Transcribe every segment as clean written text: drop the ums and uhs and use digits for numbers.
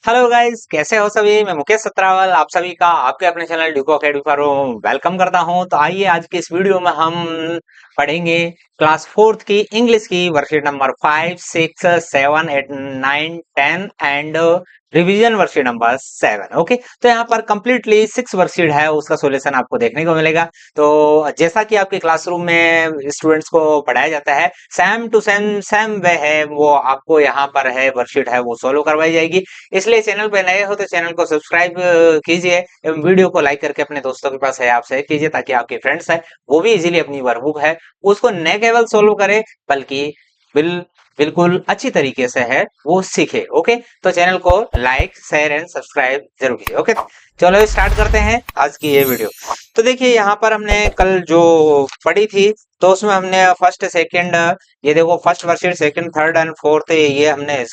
Hello guys, कैसे हो सभी। मैं मुकेश सत्रावल आप सभी का आपके अपने चैनल ड्यूको अकेडमी पर वेलकम करता हूं। तो आइए आज की इस वीडियो में हम पढ़ेंगे क्लास फोर्थ की इंग्लिश की worksheet number 5, 6, 7, 8, 9, 10 and revision worksheet number 7। Okay, तो यहाँ पर कंप्लीटली 6 वर्कशीट है, उसका सॉल्यूशन आपको देखने को मिलेगा। तो जैसा कि आपके क्लासरूम में स्टूडेंट्स को पढ़ाया जाता है, same to same same way है वो आपको यहाँ पर है वर्कशीट है वो सोल्व करवाई जाएगी। इसलिए चैनल पे नए हो तो चैनल को सब्सक्राइब कीजिए एवं वीडियो को लाइक करके अपने दोस्तों के पास है आप शेयर कीजिए, ताकि आपके फ्रेंड्स है वो भी इजीली अपनी वर्कबुक है उसको न केवल सोल्व करे बल्कि बिल बिल्कुल अच्छी तरीके से है वो सीखे। ओके, तो चैनल को लाइक शेयर एंड सब्सक्राइब जरूर कीजिए। ओके, चलो स्टार्ट करते हैं आज की ये वीडियो। तो देखिए यहाँ पर हमने कल जो पढ़ी थी, तो उसमें हमने फर्स्ट सेकंड, ये देखो first worksheet second third and fourth ये हमने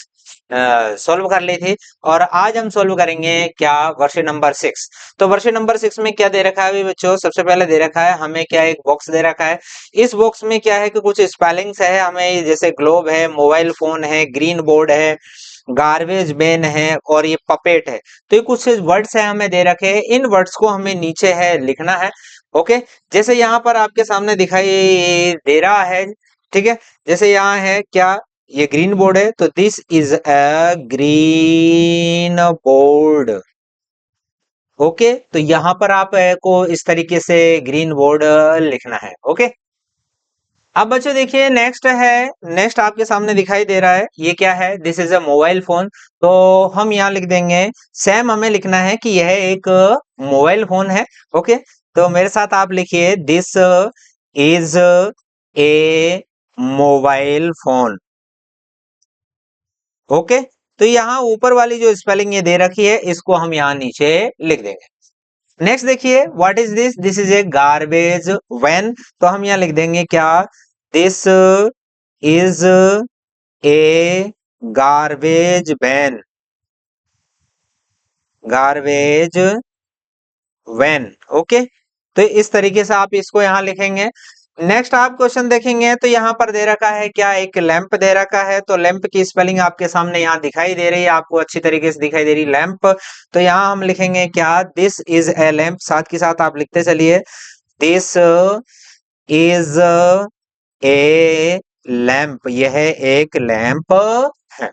सॉल्व कर ली थी। और आज हम सॉल्व करेंगे क्या, वर्षे नंबर 6। तो वर्षे नंबर 6 में क्या दे रखा है अभी बच्चों, सबसे पहले दे रखा है हमें क्या, एक बॉक्स दे रखा है। इस बॉक्स में क्या है कि कुछ स्पेलिंग्स है हमें, जैसे ग्लोब है, मोबाइल फोन है, ग्रीन बोर्ड है, गार्बेज बैन है और ये पपेट है। तो ये कुछ वर्ड्स है हमें दे रखे हैं, इन वर्ड्स को हमें नीचे है लिखना है। ओके, जैसे यहाँ पर आपके सामने दिखाई दे रहा है, ठीक है। जैसे यहाँ है क्या, ये ग्रीन बोर्ड है, तो this is a green board. Okay, तो यहां पर आप को इस तरीके से ग्रीन बोर्ड लिखना है। ओके, अब बच्चों देखिए नेक्स्ट है, नेक्स्ट आपके सामने दिखाई दे रहा है ये क्या है, this is a mobile phone. तो हम यहाँ लिख देंगे, सेम हमें लिखना है कि यह एक मोबाइल फोन है। ओके, तो मेरे साथ आप लिखिए, this is A mobile phone. Okay, तो यहाँ ऊपर वाली जो स्पेलिंग ये दे रखी है इसको हम यहाँ नीचे लिख देंगे। नेक्स्ट देखिए, what is this, this is a garbage van. तो हम यहाँ लिख देंगे क्या, this is a garbage van, garbage van. Okay, तो इस तरीके से आप इसको यहाँ लिखेंगे। नेक्स्ट आप क्वेश्चन देखेंगे तो यहाँ पर दे रखा है क्या, एक लैंप दे रखा है। तो लैंप की स्पेलिंग आपके सामने यहाँ दिखाई दे रही है, आपको अच्छी तरीके से दिखाई दे रही लैंप। तो यहाँ हम लिखेंगे क्या, दिस इज ए लैंप। साथ के साथ आप लिखते चलिए, दिस इज ए लैंप, यह एक लैंप है।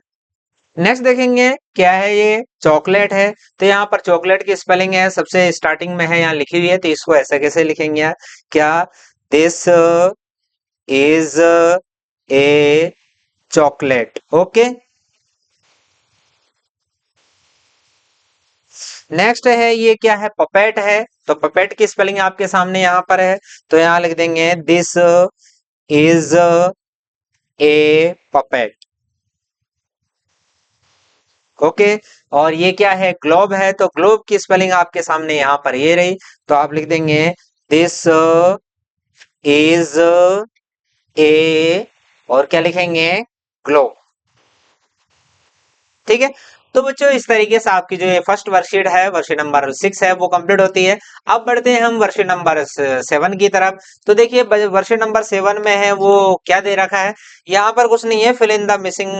नेक्स्ट देखेंगे क्या है, ये चॉकलेट है। तो यहाँ पर चॉकलेट की स्पेलिंग है सबसे स्टार्टिंग में है, यहाँ लिखी हुई है, तो इसको ऐसे कैसे लिखेंगे क्या, this is A chocolate. Okay, next है ये क्या है, पपेट है। तो पपेट की स्पेलिंग आपके सामने यहाँ पर है, तो यहाँ लिख देंगे, this is A puppet. Okay, और ये क्या है, ग्लोब है। तो ग्लोब की स्पेलिंग आपके सामने यहाँ पर ये रही, तो आप लिख देंगे, दिस इज ए, और क्या लिखेंगे, ग्लोब। ठीक है, तो बच्चों इस तरीके से आपकी जो ये फर्स्ट वर्कशीट है, वर्कशीट नंबर 6 है, वो कंप्लीट होती है। अब बढ़ते हैं हम वर्कशीट नंबर 7 की तरफ। तो देखिए वर्कशीट नंबर 7 में है वो क्या दे रखा है, यहाँ पर कुछ नहीं है, fill in the missing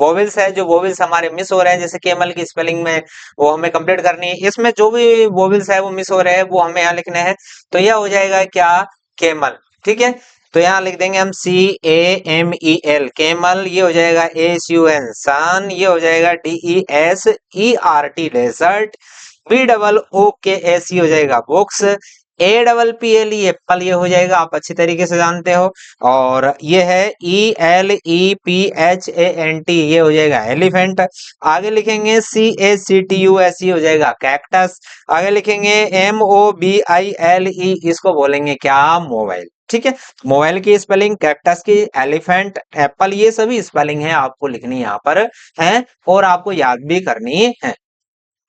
vowels है, जो वोवेल्स हमारे मिस हो रहे हैं, जैसे केमल की स्पेलिंग में वो हमें कंप्लीट करनी है। इसमें जो भी वोवेल्स है वो मिस हो रहे हैं वो हमें यहाँ लिखने हैं। तो यह हो जाएगा क्या, केमल। ठीक है, तो यहाँ लिख देंगे हम CAMEL, केमल। ये हो जाएगा SUN, सन। ये हो जाएगा DESERT, डेजर्ट। BOOKS, ये हो जाएगा बुक्स। APPL, ये एप्पल, ये हो जाएगा, आप अच्छी तरीके से जानते हो। और ये है ELEPHANT, ये हो जाएगा एलिफेंट। आगे लिखेंगे CACTUS, ये हो जाएगा कैक्टस। आगे लिखेंगे MOBILE, इसको बोलेंगे क्या, मोबाइल। ठीक है, मोबाइल की स्पेलिंग, कैक्टस की, एलिफेंट, एप्पल, ये सभी स्पेलिंग है आपको लिखनी यहाँ पर है, और आपको याद भी करनी है।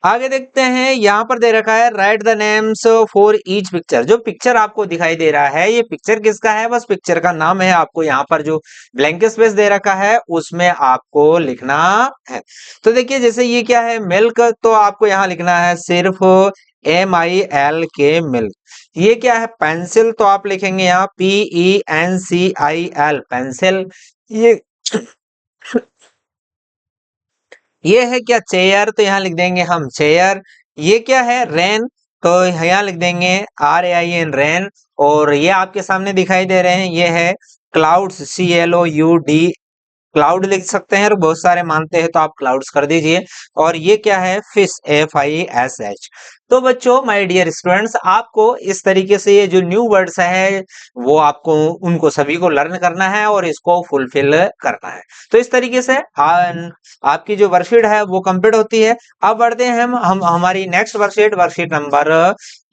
आगे देखते हैं, यहाँ पर दे रखा है, right the names for each picture. जो पिक्चर आपको दिखाई दे रहा है ये पिक्चर किसका है, बस पिक्चर का नाम है। आपको यहाँ पर जो ब्लैंक स्पेस दे रखा है उसमें आपको लिखना है। तो देखिए जैसे ये क्या है, मिल्क, तो आपको यहाँ लिखना है सिर्फ MILK, मिल्क। ये क्या है, पेंसिल, तो आप लिखेंगे यहाँ PENCIL, पेंसिल। ये ये है क्या चेयर, तो यहाँ लिख देंगे हम चेयर। ये क्या है रेन, तो यहाँ लिख देंगे RAIN रेन। और ये आपके सामने दिखाई दे रहे हैं, ये है क्लाउड्स, CLOUD, क्लाउड लिख सकते हैं और बहुत सारे मानते हैं तो आप क्लाउड्स कर दीजिए। और ये क्या है फिश, FISH। तो बच्चों माय डियर स्टूडेंट्स, आपको इस तरीके से ये जो न्यू वर्ड्स है वो आपको उनको सभी को लर्न करना है और इसको फुलफिल करना है। तो इस तरीके से आपकी जो वर्कशीट है वो कंप्लीट होती है। अब बढ़ते हैं हम हमारी नेक्स्ट वर्कशीट, वर्कशीट नंबर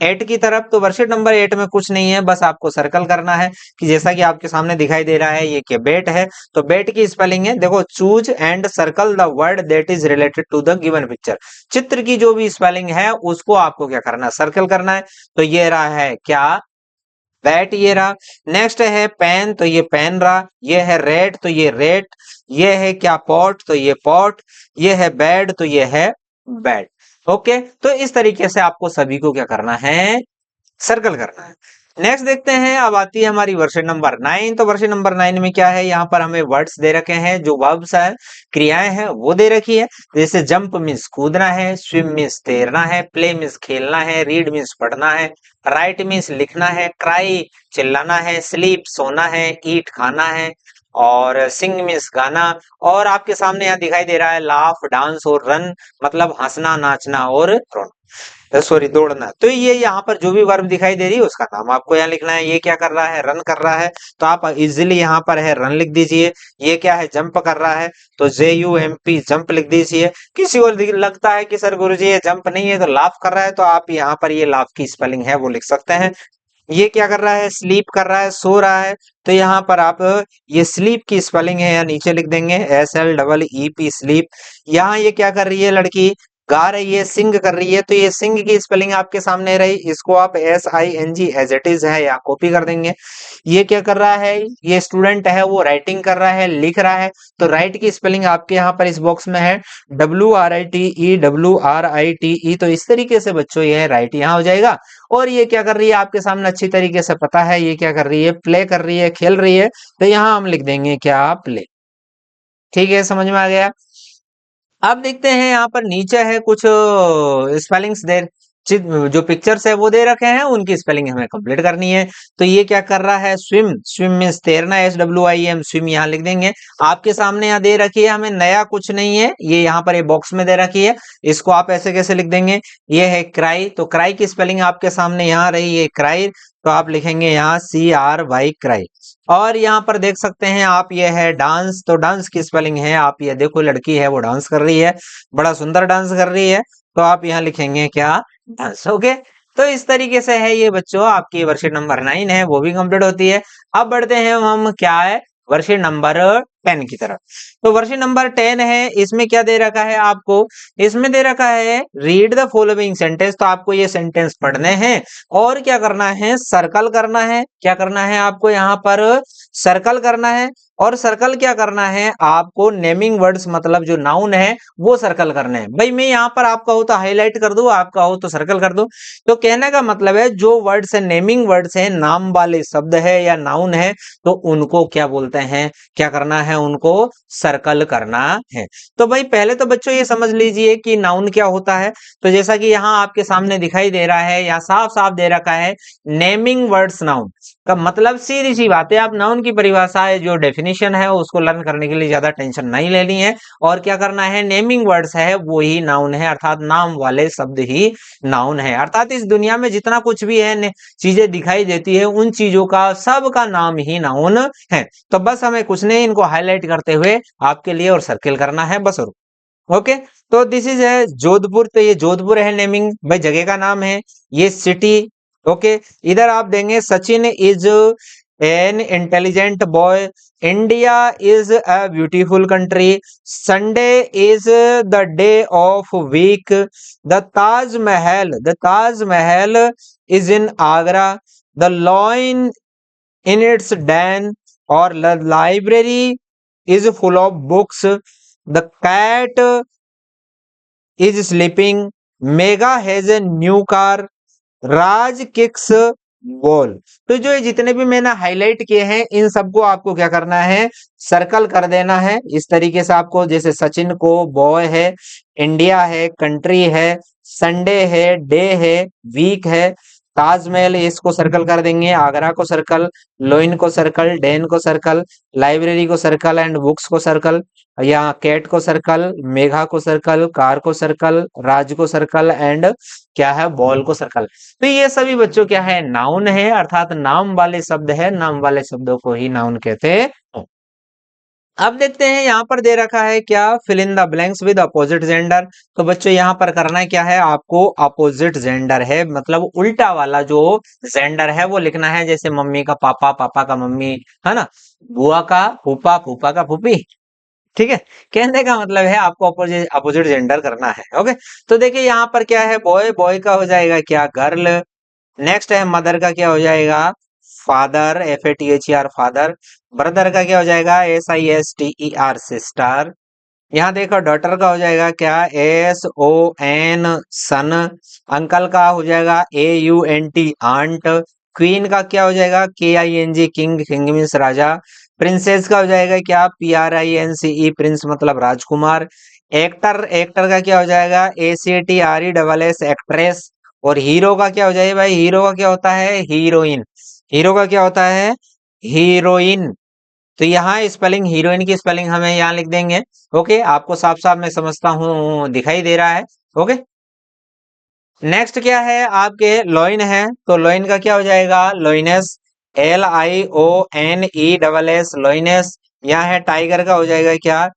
8 की तरफ। तो वर्कशीट नंबर 8 में कुछ नहीं है, बस आपको सर्कल करना है कि जैसा कि आपके सामने दिखाई दे रहा है ये क्या बेट है। तो बेट की स्पेलिंग है, देखो choose and circle the word that is related to the given picture. चित्र की जो भी स्पेलिंग है उसको आपको क्या करना है, सर्कल करना है। तो ये रहा है क्या बैट, ये रहा। नेक्स्ट है पेन, तो ये पेन रहा। ये है रेड, तो ये रेड। ये है क्या पॉट, तो ये पॉट। ये है बेड, तो ये है बेड। ओके, तो इस तरीके से आपको सभी को क्या करना है, सर्कल करना है। नेक्स्ट देखते हैं, अब आती है हमारी वर्षन नंबर 9। तो वर्षन नंबर 9 में क्या है, यहाँ पर हमें वर्ड्स दे रखे हैं, जो वर्ब्स है, क्रियाएं हैं वो दे रखी है। जैसे जंप मीन्स कूदना है, स्विम मीन्स तैरना है, प्ले मीन्स खेलना है, रीड मीन्स पढ़ना है, राइट मीन्स लिखना है, क्राई चिल्लाना है, स्लीप सोना है, ईट खाना है, और सिंग मीन्स गाना। और आपके सामने यहाँ दिखाई दे रहा है लाफ, डांस और रन, मतलब हंसना, नाचना और रोना, सॉरी दौड़ना। तो ये यहाँ पर जो भी वर्ब दिखाई दे रही है उसका नाम आपको यहाँ लिखना है। ये क्या कर रहा है, रन कर रहा है, तो आप इजिली यहाँ पर है रन लिख दीजिए। ये क्या है, जंप कर रहा है, तो JUMP जंप लिख दीजिए। किसी को लगता है कि सर गुरुजी ये जंप नहीं है तो लाफ कर रहा है, तो आप यहाँ पर ये लाफ की स्पेलिंग है वो लिख सकते हैं। ये क्या कर रहा है, स्लीप कर रहा है, सो रहा है, तो यहाँ पर आप ये स्लीप की स्पेलिंग है या नीचे लिख देंगे SLEEP स्लीप। यहाँ ये क्या कर रही है लड़की, गा रही है, सिंग कर रही है, तो ये सिंग की स्पेलिंग आपके सामने रही, इसको आप SING एज इट इज है या कॉपी कर देंगे। ये क्या कर रहा है, ये स्टूडेंट है वो राइटिंग कर रहा है, लिख रहा है, तो राइट की स्पेलिंग आपके यहाँ पर इस बॉक्स में है WRITE, तो इस तरीके से बच्चों ये राइट यहाँ हो जाएगा। और ये क्या कर रही है आपके सामने अच्छी तरीके से पता है, ये क्या कर रही है, प्ले कर रही है, खेल रही है, तो यहाँ हम लिख देंगे क्या, प्ले। ठीक है, समझ में आ गया। अब देखते हैं यहाँ पर नीचे है कुछ स्पेलिंग्स दे, जो पिक्चर्स है वो दे रखे हैं, उनकी स्पेलिंग हमें कंप्लीट करनी है। तो ये क्या कर रहा है, स्विम, स्विम मीन्स तैरना, SWIM स्विम यहाँ लिख देंगे। आपके सामने यहाँ दे रखी है, हमें नया कुछ नहीं है, ये यहाँ पर ये बॉक्स में दे रखी है, इसको आप ऐसे कैसे लिख देंगे। ये है क्राई, तो क्राई की स्पेलिंग आपके सामने यहाँ रही है क्राई, तो आप लिखेंगे यहाँ CRY क्राई। और यहाँ पर देख सकते हैं आप, ये है डांस, तो डांस की स्पेलिंग है, आप ये देखो लड़की है वो डांस कर रही है, बड़ा सुंदर डांस कर रही है, तो आप यहाँ लिखेंगे क्या, डांस। ओके, तो इस तरीके से है ये बच्चों आपकी वर्कशीट नंबर 9 है वो भी कंप्लीट होती है। अब बढ़ते हैं हम क्या है, वर्कशीट नंबर 10 की तरफ। तो वर्कशीट नंबर 10 है, इसमें क्या दे रखा है आपको, इसमें दे रखा है रीड द फॉलोइंग सेंटेंस। तो आपको ये सेंटेंस पढ़ने हैं और क्या करना है, सर्कल करना है। क्या करना है आपको यहाँ पर, सर्कल करना है। और सर्कल क्या करना है आपको, नेमिंग वर्ड्स मतलब जो नाउन है वो सर्कल करने हैं। भाई मैं यहाँ पर आपका हो तो हाईलाइट कर दूं, आपका हो तो सर्कल कर दूं। तो कहने का मतलब है जो वर्ड्स है, नेमिंग वर्ड्स है, नाम वाले शब्द है या नाउन है, तो उनको क्या बोलते हैं, क्या करना है, उनको सर्कल करना है। तो भाई पहले तो बच्चों ये समझ लीजिए कि नाउन क्या होता है। तो जैसा कि यहाँ आपके सामने दिखाई दे रहा है, या साफ साफ दे रखा है, नेमिंग वर्ड्स नाउन का मतलब सीधी सी बात है, आप नाउन की परिभाषा है, जो डेफिनेशन है उसको लर्न करने के लिए ज्यादा टेंशन नहीं लेनी है। और क्या करना है, नेमिंग वर्ड्स है वो ही नाउन है, अर्थात नाम वाले शब्द ही नाउन है। अर्थात इस दुनिया में जितना कुछ भी है चीजें दिखाई देती है, उन चीजों का सब का नाम ही नाउन है। तो बस हमें कुछ नहीं, इनको हाईलाइट करते हुए आपके लिए और सर्किल करना है बस। और ओके, तो दिस इज है जोधपुर, तो ये जोधपुर है नेमिंग, भाई जगह का नाम है। ये सिटी, ओके। इधर आप देंगे Sachin is an intelligent boy, India is a beautiful country, Sunday is the day of week, the Taj Mahal is in Agra, the lion in its den, और library is full of books, the cat is sleeping, Mega has a new car, Raj kicks ball. तो जो ये जितने भी मैंने highlight किए हैं इन सबको आपको क्या करना है, सर्कल कर देना है इस तरीके से आपको, जैसे सचिन को बॉय है, इंडिया है, कंट्री है, संडे है, डे है, वीक है, ताजमहल इसको सर्कल कर देंगे, आगरा को सर्कल, लोइन को सर्कल, डेन को सर्कल, लाइब्रेरी को सर्कल एंड बुक्स को सर्कल, यहाँ कैट को सर्कल, मेघा को सर्कल, कार को सर्कल, राज को सर्कल एंड क्या है, बॉल को सर्कल। तो ये सभी बच्चों क्या है, नाउन है, अर्थात नाम वाले शब्द है, नाम वाले शब्दों को ही नाउन कहते हैं। अब देखते हैं यहाँ पर दे रखा है क्या, fill in the blanks with opposite gender. तो बच्चों यहाँ पर करना है क्या है, आपको अपोजिट जेंडर है मतलब उल्टा वाला जो जेंडर है वो लिखना है, जैसे मम्मी का पापा, पापा का मम्मी, है ना, बुआ का फूफा, फूफा का फूफी। ठीक है, कहने का मतलब है आपको अपोजिट अपोजिट जेंडर करना है। ओके, तो देखिए यहाँ पर क्या है, बॉय, बॉय का हो जाएगा क्या, गर्ल। नेक्स्ट है मदर का क्या हो जाएगा, फादर, FATHER फादर। ब्रदर का क्या हो जाएगा, SISTER सिस्टर। यहाँ देखो डॉटर का हो जाएगा क्या, SON सन। अंकल का हो जाएगा AUNT आंट। क्वीन का क्या हो जाएगा, KING किंग, किंग मीन्स राजा। प्रिंसेस का हो जाएगा क्या, PRINCE प्रिंस मतलब राजकुमार। एक्टर, एक्टर का क्या हो जाएगा, ACTRESS एक्ट्रेस। और हीरो का क्या हो जाएगा भाई, हीरो का क्या होता है, हीरोइन। हीरो का क्या होता है, हीरोइन। तो यहाँ स्पेलिंग, हीरोइन की स्पेलिंग हमें यहाँ लिख देंगे। ओके, आपको साफ साफ मैं समझता हूँ दिखाई दे रहा है। ओके, नेक्स्ट क्या है आपके, लॉइन है, तो लॉइन का क्या हो जाएगा, लॉइनेस, LIONESS लॉइनेस। यहाँ है टाइगर का हो जाएगा क्या,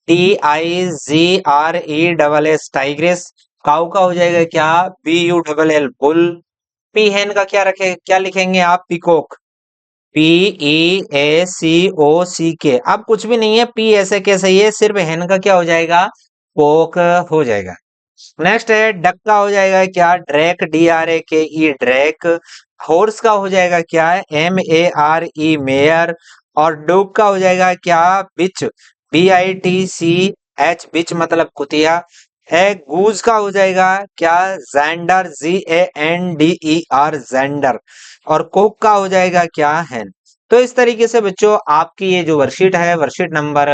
TIGRESS टाइग्रेस। काऊ का हो जाएगा क्या, BULL बुल। पी हैन का क्या रखे, क्या लिखेंगे आप, पिकॉक, PEACOCK। अब कुछ भी नहीं है, पी ऐसे कैसे ही है, सिर्फ हैन का क्या हो जाएगा, पोक हो जाएगा। नेक्स्ट है डक का हो जाएगा क्या, ड्रैक, DRAKE ड्रैक। हॉर्स का हो जाएगा क्या, MARE मेयर। और डॉग का हो जाएगा क्या, बिच, BITCH बिच मतलब कुतिया। है गूज का हो जाएगा क्या, जैंडर, JANDER जैंडर। और कोक का हो जाएगा क्या, हैन। तो इस तरीके से बच्चों आपकी ये जो वर्कशीट है, वर्कशीट नंबर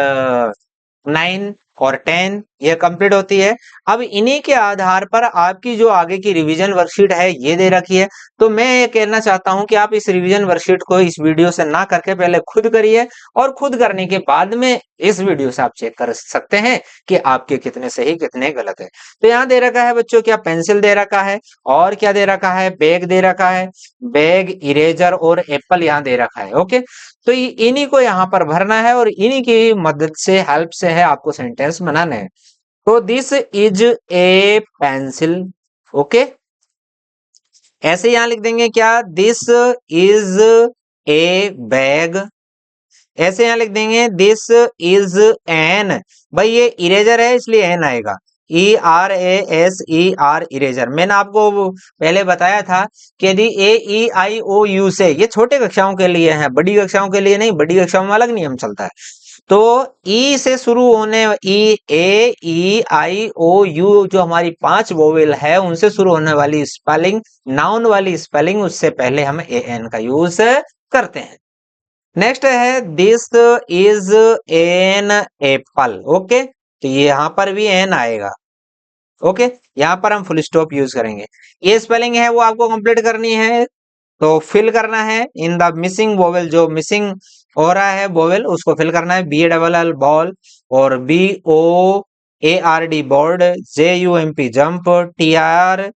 9 और 10 ये कंप्लीट होती है। अब इन्हीं के आधार पर आपकी जो आगे की रिवीजन वर्कशीट है ये दे रखी है। तो मैं ये कहना चाहता हूं कि आप इस रिवीजन वर्कशीट को इस वीडियो से ना करके पहले खुद करिए, और खुद करने के बाद में इस वीडियो से आप चेक कर सकते हैं कि आपके कितने सही कितने गलत है। तो यहाँ दे रखा है बच्चों क्या, पेंसिल दे रखा है, और क्या दे रखा है, बैग दे रखा है, बैग, इरेजर और एप्पल यहाँ दे रखा है। ओके, तो इन्हीं को यहाँ पर भरना है और इन्हीं की मदद से, हेल्प से है आपको सेंटेंस बनाने हैं। तो this is A pencil. Okay, ऐसे यहाँ लिख देंगे क्या, दिस इज ए बैग। ऐसे यहाँ लिख देंगे दिस इज एन, भाई ये इरेजर है इसलिए एन आएगा, ERASER इरेजर। मैंने आपको पहले बताया था कि यदि AEIOU से, ये छोटे कक्षाओं के लिए है, बड़ी कक्षाओं के लिए नहीं, बड़ी कक्षाओं में अलग नियम चलता है। तो ई से शुरू होने, EAEIOU जो हमारी 5 वोवेल है उनसे शुरू होने वाली स्पेलिंग, नाउन वाली स्पेलिंग, उससे पहले हम AN का यूज करते हैं। नेक्स्ट है this is an apple. Okay, तो ये यहाँ पर भी एन आएगा। ओके, यहाँ पर हम फुल स्टॉप यूज करेंगे। ये स्पेलिंग है वो आपको कंप्लीट करनी है, तो फिल करना है इन द मिसिंग वोवेल, जो मिसिंग हो रहा है वोवेल उसको फिल करना है, BALL बॉल, और BOARD board, JUMP jump, TRACE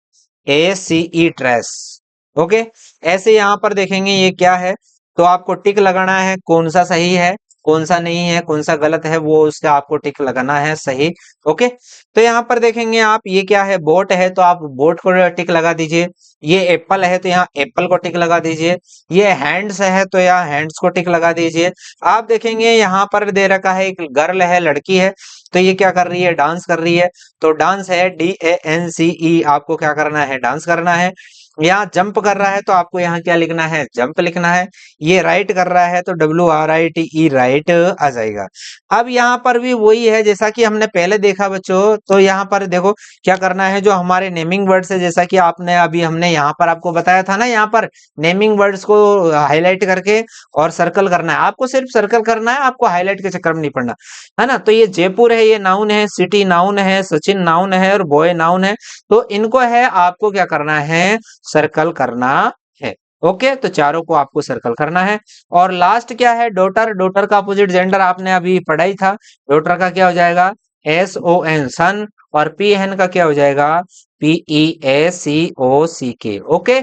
trace. Okay, ऐसे यहाँ पर देखेंगे ये क्या है, तो आपको टिक लगाना है कौन सा सही है, कौन सा नहीं है, कौन सा गलत है, वो उसका आपको टिक लगाना है सही। ओके, तो यहाँ पर देखेंगे आप, ये क्या है, बोट है तो आप बोट को टिक लगा दीजिए। ये एप्पल है तो यहाँ एप्पल को टिक लगा दीजिए। ये हैंड्स है तो यहाँ हैंड्स को टिक लगा दीजिए। आप देखेंगे यहाँ पर दे रखा है एक गर्ल है, लड़की है, तो ये क्या कर रही है, डांस कर रही है। तो डांस है DANCE, आपको क्या करना है, डांस करना है। यहाँ जंप कर रहा है तो आपको यहाँ क्या लिखना है, जंप लिखना है। ये राइट कर रहा है तो WRITE राइट आ जाएगा। अब यहाँ पर भी वही है जैसा कि हमने पहले देखा बच्चों, तो यहाँ पर देखो क्या करना है, जो हमारे नेमिंग वर्ड्स है जैसा कि आपने अभी हमने यहाँ पर आपको बताया था ना, यहाँ पर नेमिंग वर्ड्स को हाईलाइट करके और सर्कल करना है। आपको सिर्फ सर्कल करना है, आपको हाईलाइट के चक्कर में नहीं पड़ना, है ना। तो ये जयपुर है, ये नाउन है, सिटी नाउन है, सचिन नाउन है और बॉय नाउन है। तो इनको है आपको क्या करना है, सर्कल करना है। ओके, तो चारों को आपको सर्कल करना है। और लास्ट क्या है, डॉटर। डॉटर का अपोजिट जेंडर आपने अभी पढ़ा ही था। डॉटर का क्या हो जाएगा, SON सन। और PN का क्या हो जाएगा, PEACOCK। ओके,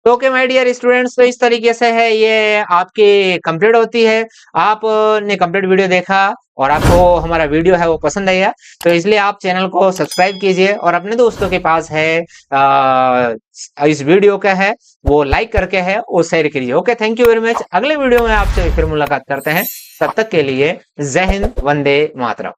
तो ओके माय डियर स्टूडेंट्स, तो इस तरीके से है ये आपकी कंप्लीट होती है। आपने कंप्लीट वीडियो देखा और आपको हमारा वीडियो है वो पसंद आया, तो इसलिए आप चैनल को सब्सक्राइब कीजिए और अपने दोस्तों के पास है इस वीडियो का है वो लाइक करके है वो शेयर कीजिए। Okay, thank you very much. अगले वीडियो में आपसे फिर मुलाकात करते हैं, तब तक के लिए जय हिंद, वंदे मातरम।